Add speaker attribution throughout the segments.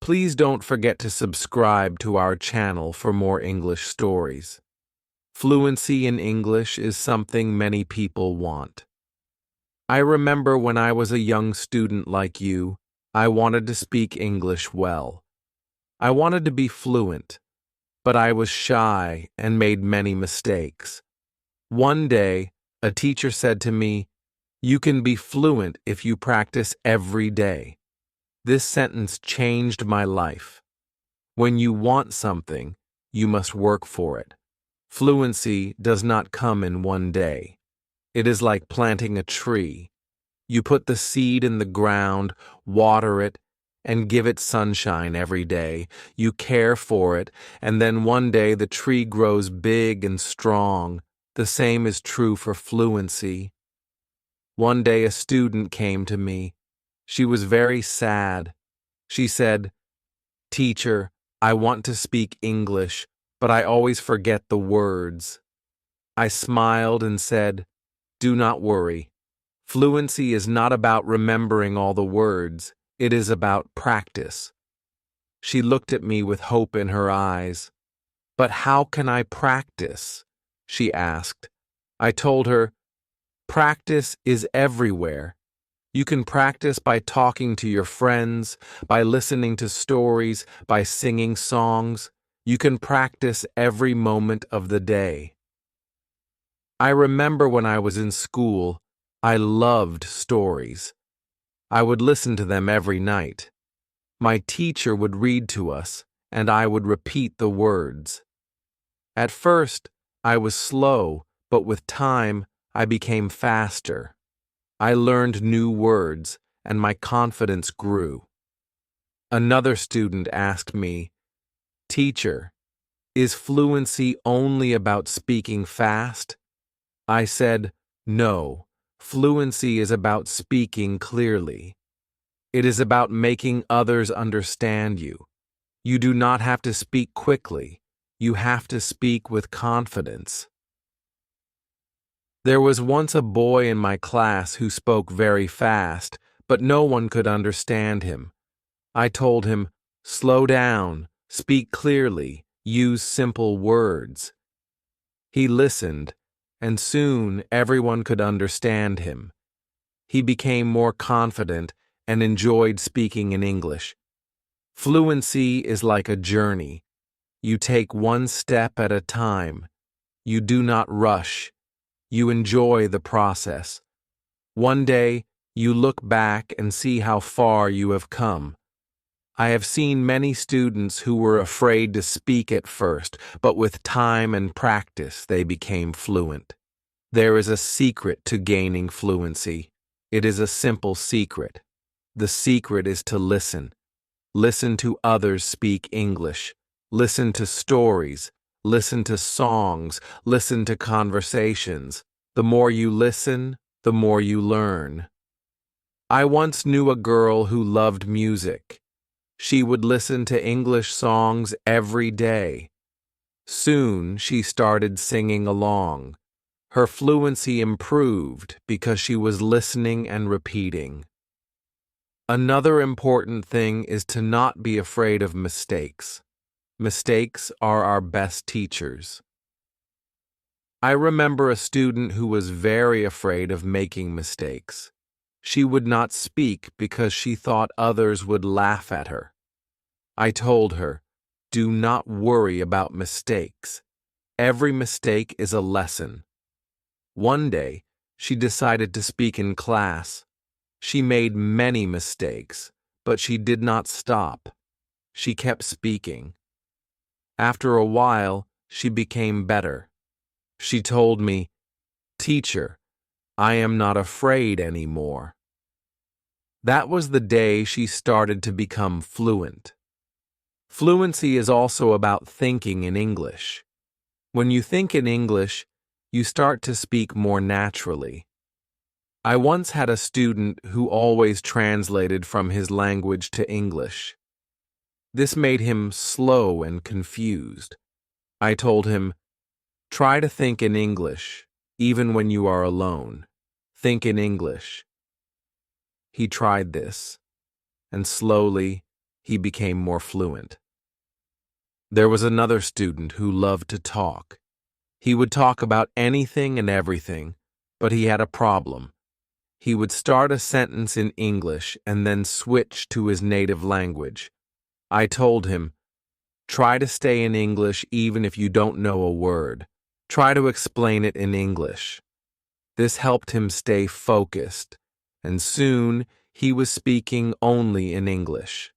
Speaker 1: Please don't forget to subscribe to our channel for more English stories. Fluency in English is something many people want. I remember when I was a young student like you, I wanted to speak English well. I wanted to be fluent, but I was shy and made many mistakes. One day, a teacher said to me, "You can be fluent if you practice every day." This sentence changed my life. When you want something, you must work for it. Fluency does not come in one day. It is like planting a tree. You put the seed in the ground, water it, and give it sunshine every day. You care for it, and then one day the tree grows big and strong. The same is true for fluency. One day a student came to me. She was very sad. She said, "Teacher, I want to speak English, but I always forget the words." I smiled and said, "Do not worry. Fluency is not about remembering all the words. It is about practice." She looked at me with hope in her eyes. "But how can I practice?" she asked. I told her, "Practice is everywhere. You can practice by talking to your friends, by listening to stories, by singing songs. You can practice every moment of the day." I remember when I was in school, I loved stories. I would listen to them every night. My teacher would read to us, and I would repeat the words. At first, I was slow, but with time, I became faster. I learned new words, and my confidence grew. Another student asked me, "Teacher, is fluency only about speaking fast?" I said, "No, fluency is about speaking clearly. It is about making others understand you. You do not have to speak quickly. You have to speak with confidence." There was once a boy in my class who spoke very fast, but no one could understand him. I told him, "Slow down, speak clearly, use simple words." He listened, and soon everyone could understand him. He became more confident and enjoyed speaking in English. Fluency is like a journey. You take one step at a time. You do not rush. You enjoy the process. One day, you look back and see how far you have come. I have seen many students who were afraid to speak at first, but with time and practice, they became fluent. There is a secret to gaining fluency. It is a simple secret. The secret is to listen. Listen to others speak English. Listen to stories. Listen to songs. Listen to conversations. The more you listen, the more you learn. I once knew a girl who loved music. She would listen to English songs every day. Soon she started singing along. Her fluency improved because she was listening and repeating. Another important thing is to not be afraid of mistakes. Mistakes are our best teachers. I remember a student who was very afraid of making mistakes. She would not speak because she thought others would laugh at her. I told her, "Do not worry about mistakes. Every mistake is a lesson." One day, she decided to speak in class. She made many mistakes, but she did not stop. She kept speaking. After a while, she became better. She told me, "Teacher, I am not afraid anymore." That was the day she started to become fluent. Fluency is also about thinking in English. When you think in English, you start to speak more naturally. I once had a student who always translated from his language to English. This made him slow and confused. I told him, "Try to think in English, even when you are alone. Think in English." He tried this, and slowly he became more fluent. There was another student who loved to talk. He would talk about anything and everything, but he had a problem. He would start a sentence in English and then switch to his native language. I told him, "Try to stay in English even if you don't know a word. Try to explain it in English." This helped him stay focused, and soon he was speaking only in English.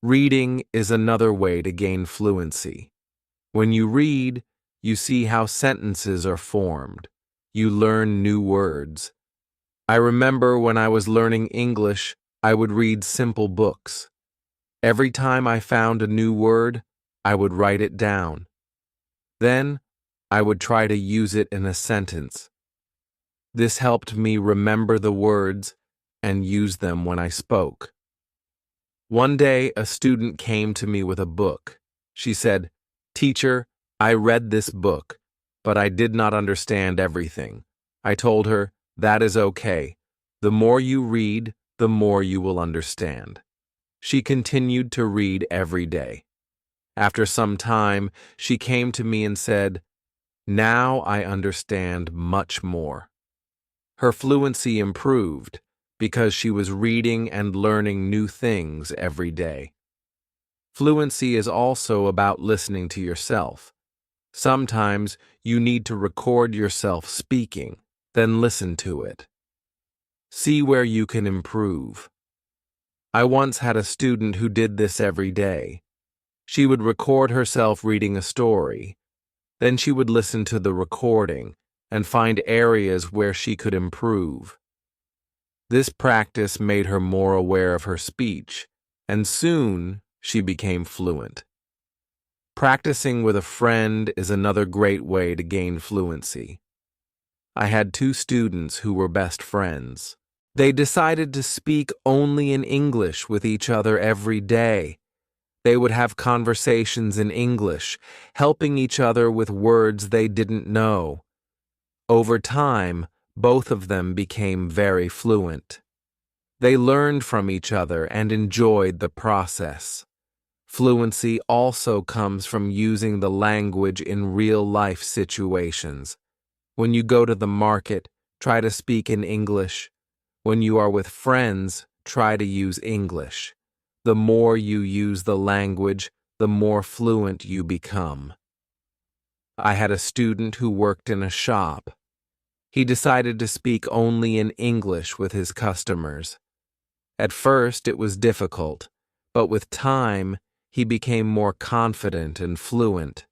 Speaker 1: Reading is another way to gain fluency. When you read, you see how sentences are formed. You learn new words. I remember when I was learning English, I would read simple books. Every time I found a new word, I would write it down. Then, I would try to use it in a sentence. This helped me remember the words and use them when I spoke. One day, a student came to me with a book. She said, "Teacher, I read this book, but I did not understand everything." I told her, "That is okay. The more you read, the more you will understand." She continued to read every day. After some time, she came to me and said, "Now I understand much more." Her fluency improved because she was reading and learning new things every day. Fluency is also about listening to yourself. Sometimes you need to record yourself speaking, then listen to it. See where you can improve. I once had a student who did this every day. She would record herself reading a story. Then she would listen to the recording and find areas where she could improve. This practice made her more aware of her speech, and soon she became fluent. Practicing with a friend is another great way to gain fluency. I had two students who were best friends. They decided to speak only in English with each other every day. They would have conversations in English, helping each other with words they didn't know. Over time, both of them became very fluent. They learned from each other and enjoyed the process. Fluency also comes from using the language in real-life situations. When you go to the market, try to speak in English. When you are with friends, try to use English. The more you use the language, the more fluent you become. I had a student who worked in a shop. He decided to speak only in English with his customers. At first, it was difficult, but with time, he became more confident and fluent.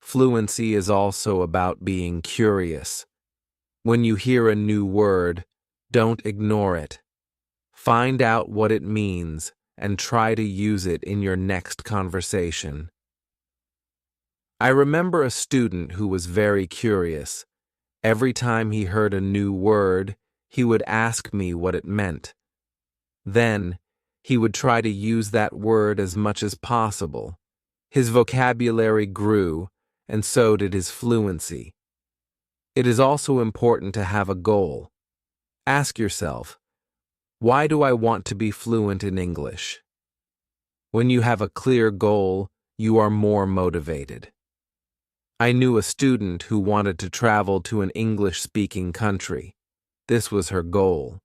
Speaker 1: Fluency is also about being curious. When you hear a new word, don't ignore it. Find out what it means and try to use it in your next conversation. I remember a student who was very curious. Every time he heard a new word, he would ask me what it meant. Then, he would try to use that word as much as possible. His vocabulary grew, and so did his fluency. It is also important to have a goal. Ask yourself, why do I want to be fluent in English? When you have a clear goal, you are more motivated. I knew a student who wanted to travel to an English-speaking country. This was her goal.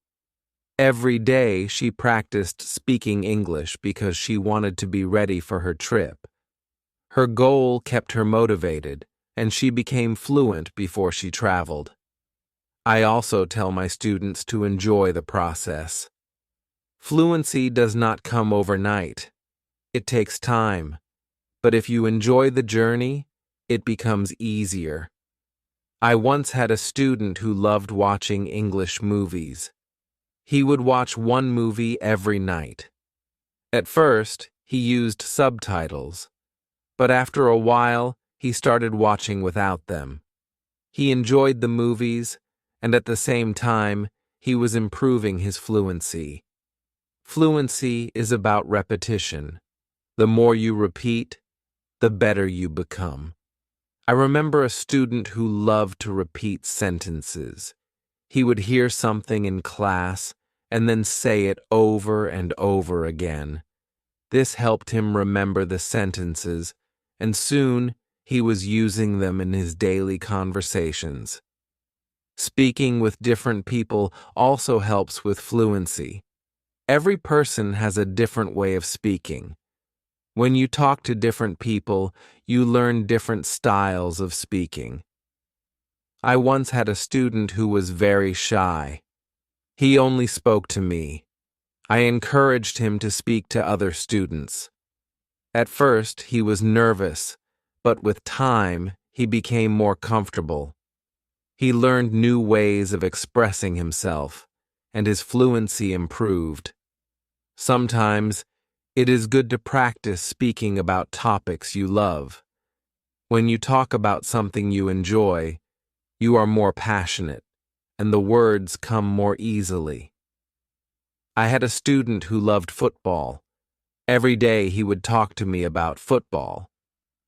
Speaker 1: Every day she practiced speaking English because she wanted to be ready for her trip. Her goal kept her motivated, and she became fluent before she traveled. I also tell my students to enjoy the process. Fluency does not come overnight. It takes time, but if you enjoy the journey, it becomes easier. I once had a student who loved watching English movies. He would watch one movie every night. At first, he used subtitles, but after a while, he started watching without them. He enjoyed the movies, and at the same time, he was improving his fluency. Fluency is about repetition. The more you repeat, the better you become. I remember a student who loved to repeat sentences. He would hear something in class and then say it over and over again. This helped him remember the sentences, and soon he was using them in his daily conversations. Speaking with different people also helps with fluency. Every person has a different way of speaking. When you talk to different people, you learn different styles of speaking. I once had a student who was very shy. He only spoke to me. I encouraged him to speak to other students. At first, he was nervous, but with time, he became more comfortable. He learned new ways of expressing himself, and his fluency improved. Sometimes, it is good to practice speaking about topics you love. When you talk about something you enjoy, you are more passionate, and the words come more easily. I had a student who loved football. Every day he would talk to me about football.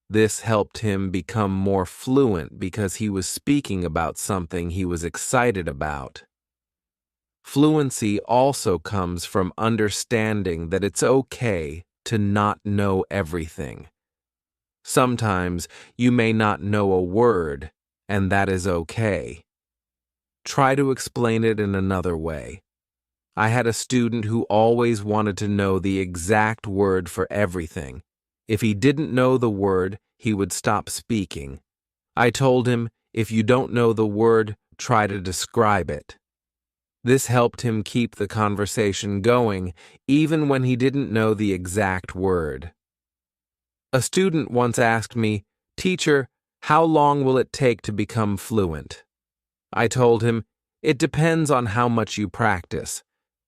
Speaker 1: This helped him become more fluent because he was speaking about something he was excited about. Fluency also comes from understanding that it's okay to not know everything. Sometimes you may not know a word, and that is okay. Try to explain it in another way. I had a student who always wanted to know the exact word for everything. If he didn't know the word, he would stop speaking. I told him, if you don't know the word, try to describe it. This helped him keep the conversation going, even when he didn't know the exact word. A student once asked me, "Teacher, how long will it take to become fluent?" I told him, it depends on how much you practice.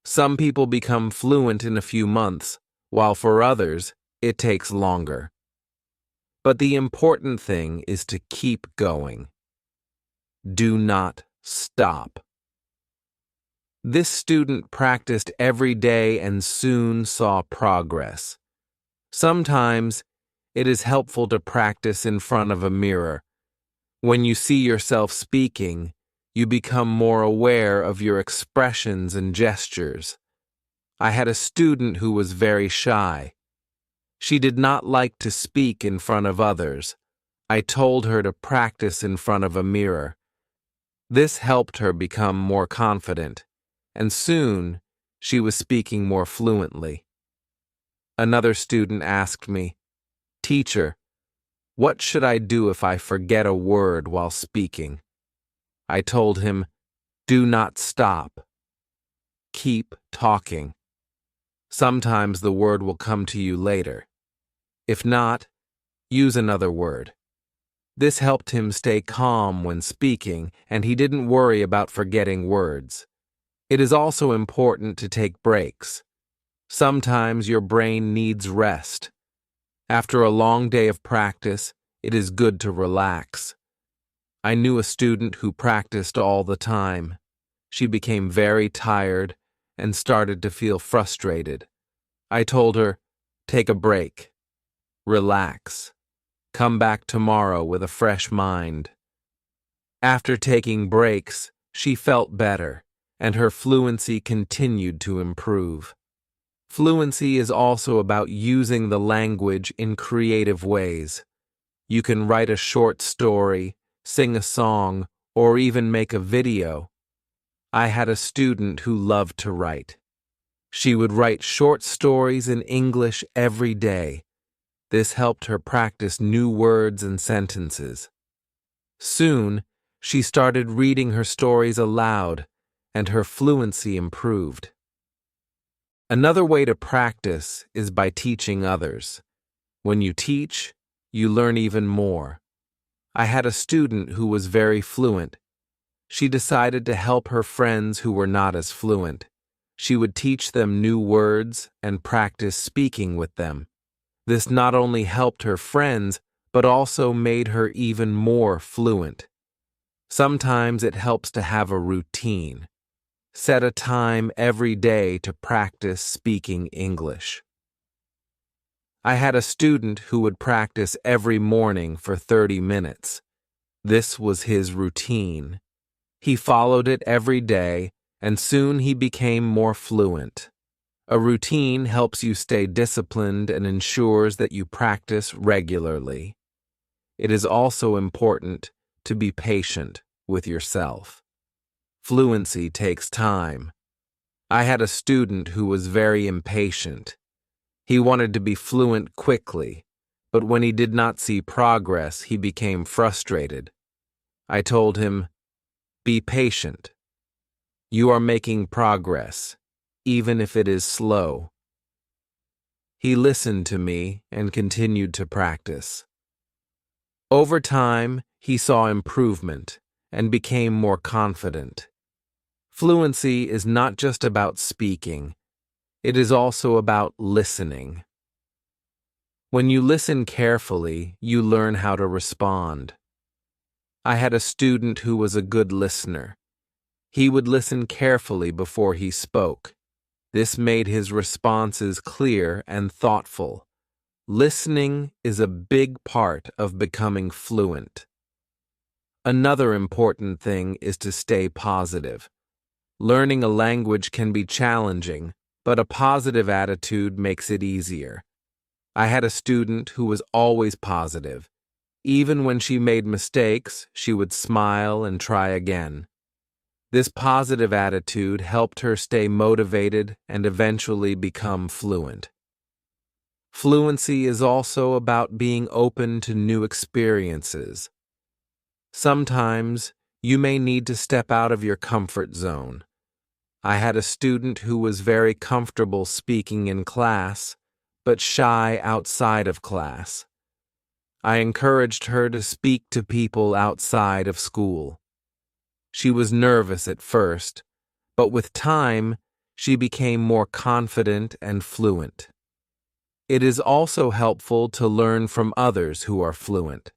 Speaker 1: Some people become fluent in a few months, while for others, it takes longer. But the important thing is to keep going. Do not stop. This student practiced every day and soon saw progress. Sometimes, it is helpful to practice in front of a mirror. When you see yourself speaking, you become more aware of your expressions and gestures. I had a student who was very shy. She did not like to speak in front of others. I told her to practice in front of a mirror. This helped her become more confident, and soon she was speaking more fluently. Another student asked me, "Teacher, what should I do if I forget a word while speaking?" I told him, do not stop. Keep talking. Sometimes the word will come to you later. If not, use another word. This helped him stay calm when speaking, and he didn't worry about forgetting words. It is also important to take breaks. Sometimes your brain needs rest. After a long day of practice, it is good to relax. I knew a student who practiced all the time. She became very tired and started to feel frustrated. I told her, take a break. Relax. Come back tomorrow with a fresh mind. After taking breaks, she felt better, and her fluency continued to improve. Fluency is also about using the language in creative ways. You can write a short story, sing a song, or even make a video. I had a student who loved to write. She would write short stories in English every day. This helped her practice new words and sentences. Soon, she started reading her stories aloud, and her fluency improved. Another way to practice is by teaching others. When you teach, you learn even more. I had a student who was very fluent. She decided to help her friends who were not as fluent. She would teach them new words and practice speaking with them. This not only helped her friends, but also made her even more fluent. Sometimes it helps to have a routine. Set a time every day to practice speaking English. I had a student who would practice every morning for 30 minutes. This was his routine. He followed it every day, and soon he became more fluent. A routine helps you stay disciplined and ensures that you practice regularly. It is also important to be patient with yourself. Fluency takes time. I had a student who was very impatient. He wanted to be fluent quickly, but when he did not see progress, he became frustrated. I told him, "Be patient. You are making progress, even if it is slow." He listened to me and continued to practice. Over time, he saw improvement and became more confident. Fluency is not just about speaking, it is also about listening. When you listen carefully, you learn how to respond. I had a student who was a good listener. He would listen carefully before he spoke. This made his responses clear and thoughtful. Listening is a big part of becoming fluent. Another important thing is to stay positive. Learning a language can be challenging, but a positive attitude makes it easier. I had a student who was always positive. Even when she made mistakes, she would smile and try again. This positive attitude helped her stay motivated and eventually become fluent. Fluency is also about being open to new experiences. Sometimes you may need to step out of your comfort zone. I had a student who was very comfortable speaking in class, but shy outside of class. I encouraged her to speak to people outside of school. She was nervous at first, but with time, she became more confident and fluent. It is also helpful to learn from others who are fluent.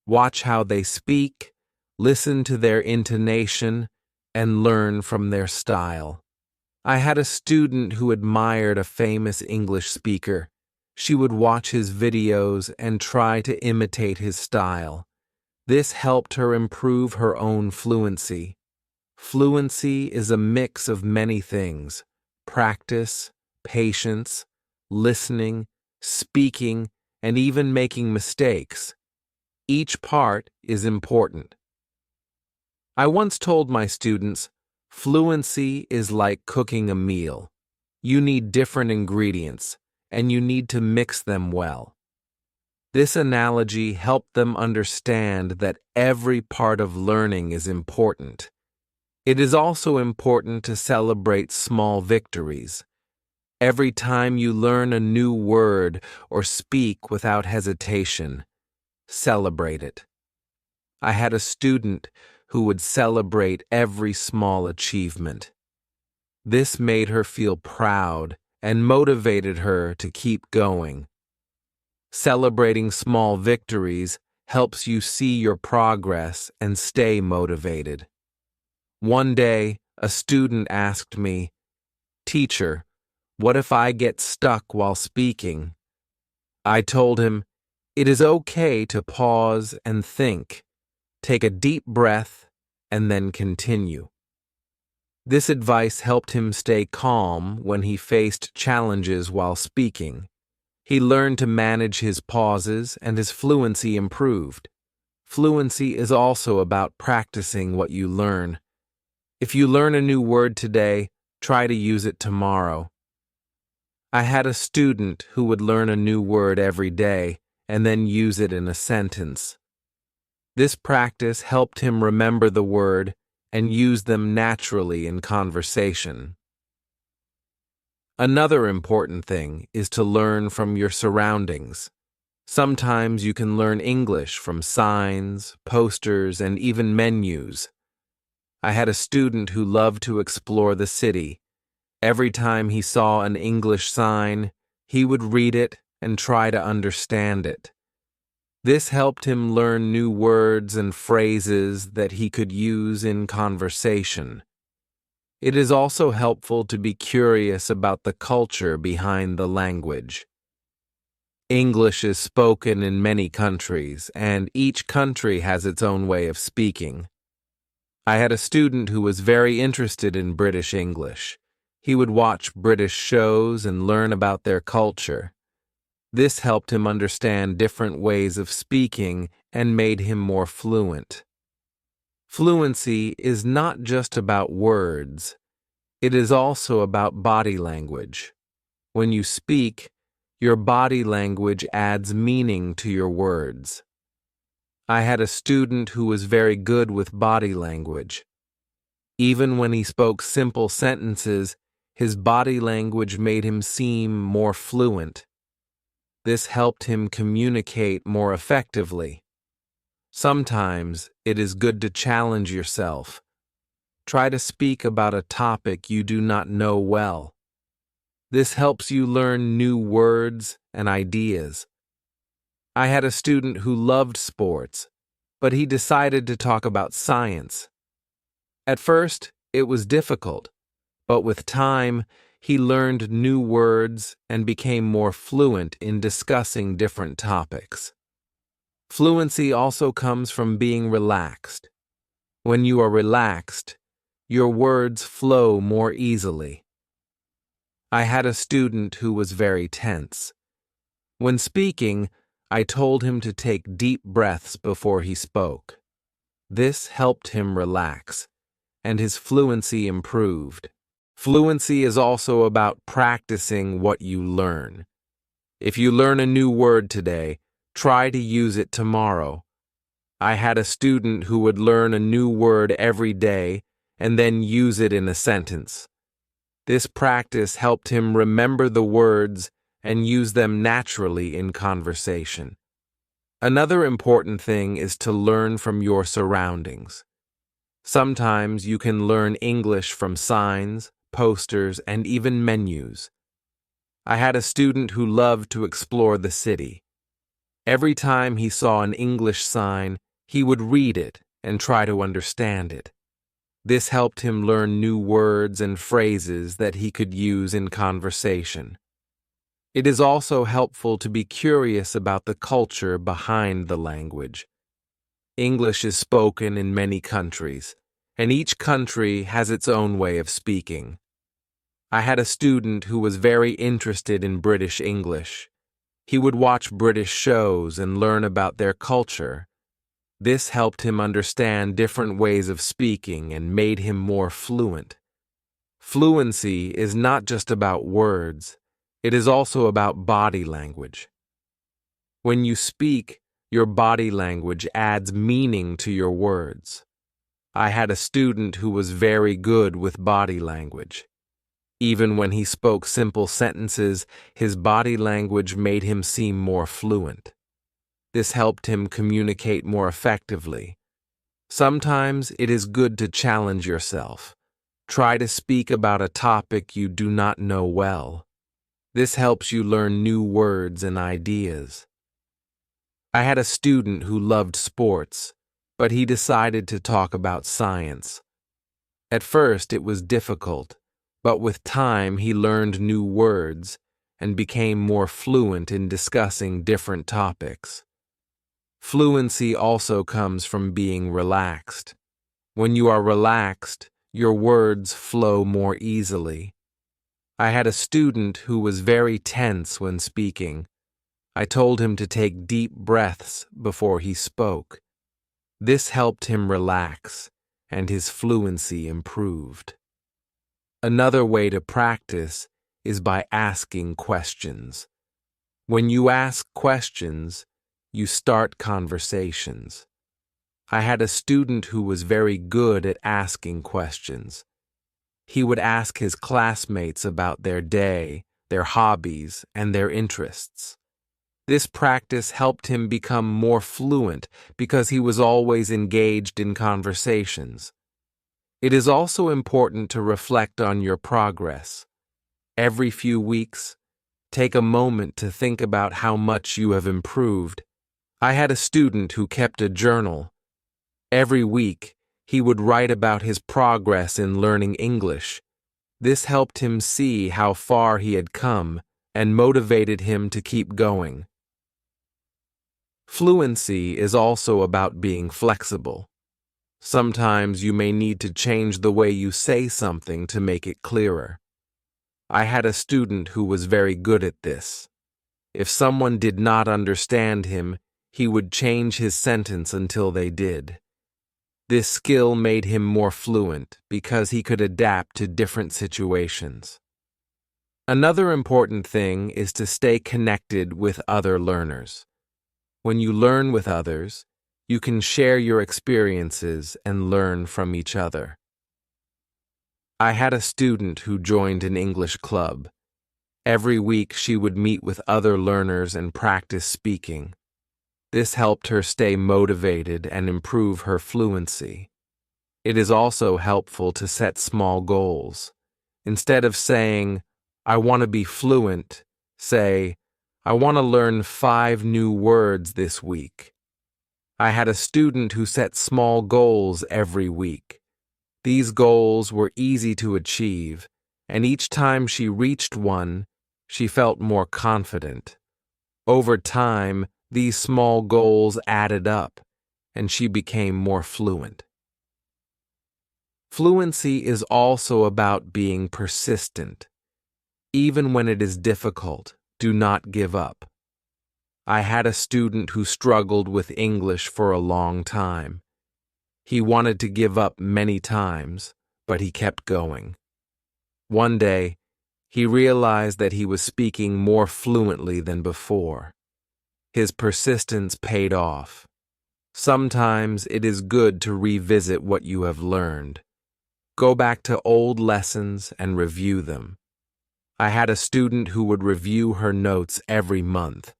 Speaker 1: Watch how they speak, listen to their intonation, and learn from their style. I had a student who admired a famous English speaker. She would watch his videos and try to imitate his style. This helped her improve her own fluency. Fluency is a mix of many things: practice, patience, listening, speaking, and even making mistakes. Each part is important. I once told my students, fluency is like cooking a meal. You need different ingredients, and you need to mix them well. This analogy helped them understand that every part of learning is important. It is also important to celebrate small victories. Every time you learn a new word or speak without hesitation, celebrate it. I had a student who would celebrate every small achievement. This made her feel proud and motivated her to keep going. Celebrating small victories helps you see your progress and stay motivated. One day, a student asked me, "Teacher, what if I get stuck while speaking?" I told him, "It is okay to pause and think. Take a deep breath and then continue." This advice helped him stay calm when he faced challenges while speaking. He learned to manage his pauses and his fluency improved. Fluency is also about practicing what you learn. If you learn a new word today, try to use it tomorrow. I had a student who would learn a new word every day and then use it in a sentence. This practice helped him remember the word and use them naturally in conversation. Another important thing is to learn from your surroundings. Sometimes you can learn English from signs, posters, and even menus. I had a student who loved to explore the city. Every time he saw an English sign, he would read it and try to understand it. This helped him learn new words and phrases that he could use in conversation. It is also helpful to be curious about the culture behind the language. English is spoken in many countries, and each country has its own way of speaking. I had a student who was very interested in British English. He would watch British shows and learn about their culture. This helped him understand different ways of speaking and made him more fluent. Fluency is not just about words. It is also about body language. When you speak, your body language adds meaning to your words. I had a student who was very good with body language. Even when he spoke simple sentences, his body language made him seem more fluent. This helped him communicate more effectively. Sometimes it is good to challenge yourself. Try to speak about a topic you do not know well. This helps you learn new words and ideas. I had a student who loved sports, but he decided to talk about science. At first, it was difficult, but with time, he learned new words and became more fluent in discussing different topics. Fluency also comes from being relaxed. When you are relaxed, your words flow more easily. I had a student who was very tense. When speaking, I told him to take deep breaths before he spoke. This helped him relax, and his fluency improved. Fluency is also about practicing what you learn. If you learn a new word today, try to use it tomorrow. I had a student who would learn a new word every day and then use it in a sentence. This practice helped him remember the words and use them naturally in conversation. Another important thing is to learn from your surroundings. Sometimes you can learn English from signs, posters, and even menus. I had a student who loved to explore the city. Every time he saw an English sign, he would read it and try to understand it. This helped him learn new words and phrases that he could use in conversation. It is also helpful to be curious about the culture behind the language. English is spoken in many countries, and each country has its own way of speaking. I had a student who was very interested in British English. He would watch British shows and learn about their culture. This helped him understand different ways of speaking and made him more fluent. Fluency is not just about words, it is also about body language. When you speak, your body language adds meaning to your words. I had a student who was very good with body language. Even when he spoke simple sentences, his body language made him seem more fluent. This helped him communicate more effectively. Sometimes it is good to challenge yourself. Try to speak about a topic you do not know well. This helps you learn new words and ideas. I had a student who loved sports, but he decided to talk about science. At first it was difficult, but with time he learned new words and became more fluent in discussing different topics. Fluency also comes from being relaxed. When you are relaxed, your words flow more easily. I had a student who was very tense when speaking. I told him to take deep breaths before he spoke. This helped him relax, and his fluency improved. Another way to practice is by asking questions. When you ask questions, you start conversations. I had a student who was very good at asking questions. He would ask his classmates about their day, their hobbies, and their interests. This practice helped him become more fluent because he was always engaged in conversations. It is also important to reflect on your progress. Every few weeks, take a moment to think about how much you have improved. I had a student who kept a journal. Every week, he would write about his progress in learning English. This helped him see how far he had come and motivated him to keep going. Fluency is also about being flexible. Sometimes you may need to change the way you say something to make it clearer. I had a student who was very good at this. If someone did not understand him, he would change his sentence until they did. This skill made him more fluent because he could adapt to different situations. Another important thing is to stay connected with other learners. When you learn with others, you can share your experiences and learn from each other. I had a student who joined an English club. Every week she would meet with other learners and practice speaking. This helped her stay motivated and improve her fluency. It is also helpful to set small goals. Instead of saying, "I want to be fluent," say, "I want to learn 5 new words this week." I had a student who set small goals every week. These goals were easy to achieve, and each time she reached one, she felt more confident. Over time, these small goals added up, and she became more fluent. Fluency is also about being persistent. Even when it is difficult, do not give up. I had a student who struggled with English for a long time. He wanted to give up many times, but he kept going. One day, he realized that he was speaking more fluently than before. His persistence paid off. Sometimes it is good to revisit what you have learned. Go back to old lessons and review them. I had a student who would review her notes every month.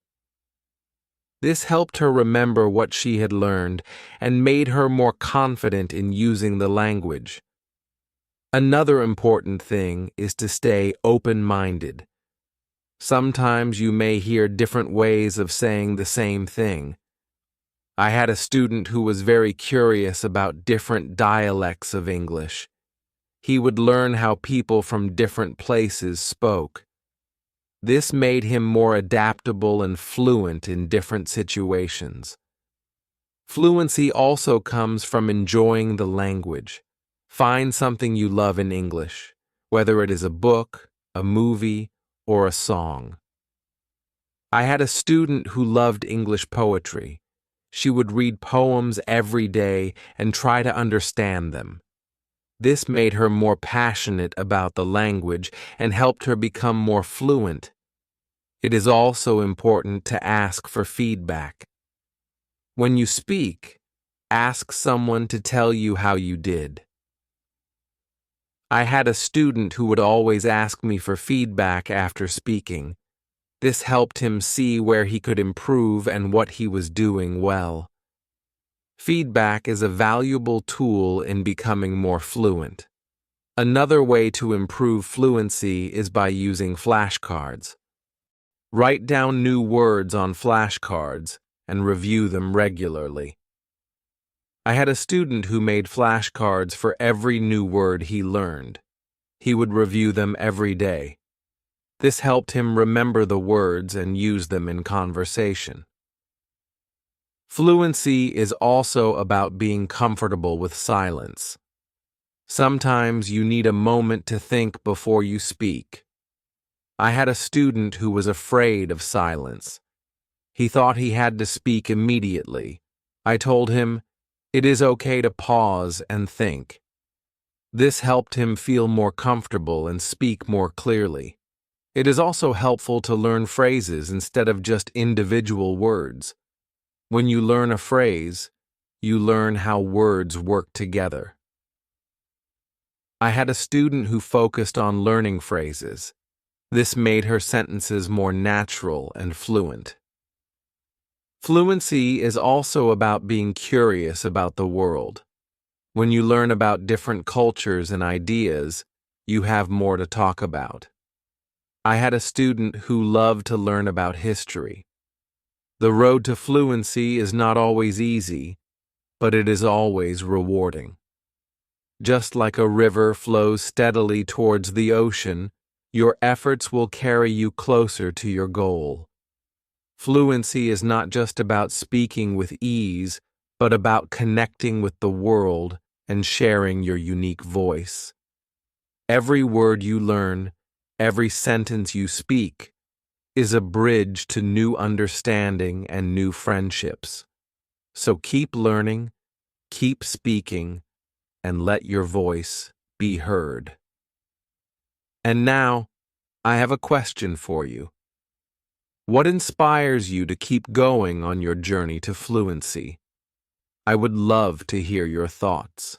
Speaker 1: This helped her remember what she had learned and made her more confident in using the language. Another important thing is to stay open-minded. Sometimes you may hear different ways of saying the same thing. I had a student who was very curious about different dialects of English. He would learn how people from different places spoke. This made him more adaptable and fluent in different situations. Fluency also comes from enjoying the language. Find something you love in English, whether it is a book, a movie, or a song. I had a student who loved English poetry. She would read poems every day and try to understand them. This made her more passionate about the language and helped her become more fluent. It is also important to ask for feedback. When you speak, ask someone to tell you how you did. I had a student who would always ask me for feedback after speaking. This helped him see where he could improve and what he was doing well. Feedback is a valuable tool in becoming more fluent. Another way to improve fluency is by using flashcards. Write down new words on flashcards and review them regularly. I had a student who made flashcards for every new word he learned. He would review them every day. This helped him remember the words and use them in conversation. Fluency is also about being comfortable with silence. Sometimes you need a moment to think before you speak. I had a student who was afraid of silence. He thought he had to speak immediately. I told him, "It is okay to pause and think." This helped him feel more comfortable and speak more clearly. It is also helpful to learn phrases instead of just individual words. When you learn a phrase, you learn how words work together. I had a student who focused on learning phrases. This made her sentences more natural and fluent. Fluency is also about being curious about the world. When you learn about different cultures and ideas, you have more to talk about. I had a student who loved to learn about history. The road to fluency is not always easy, but it is always rewarding. Just like a river flows steadily towards the ocean, your efforts will carry you closer to your goal. Fluency is not just about speaking with ease, but about connecting with the world and sharing your unique voice. Every word you learn, Every sentence you speak is a bridge to new understanding and new friendships. So keep learning, keep speaking, and let your voice be heard. And now, I have a question for you. What inspires you to keep going on your journey to fluency? I would love to hear your thoughts.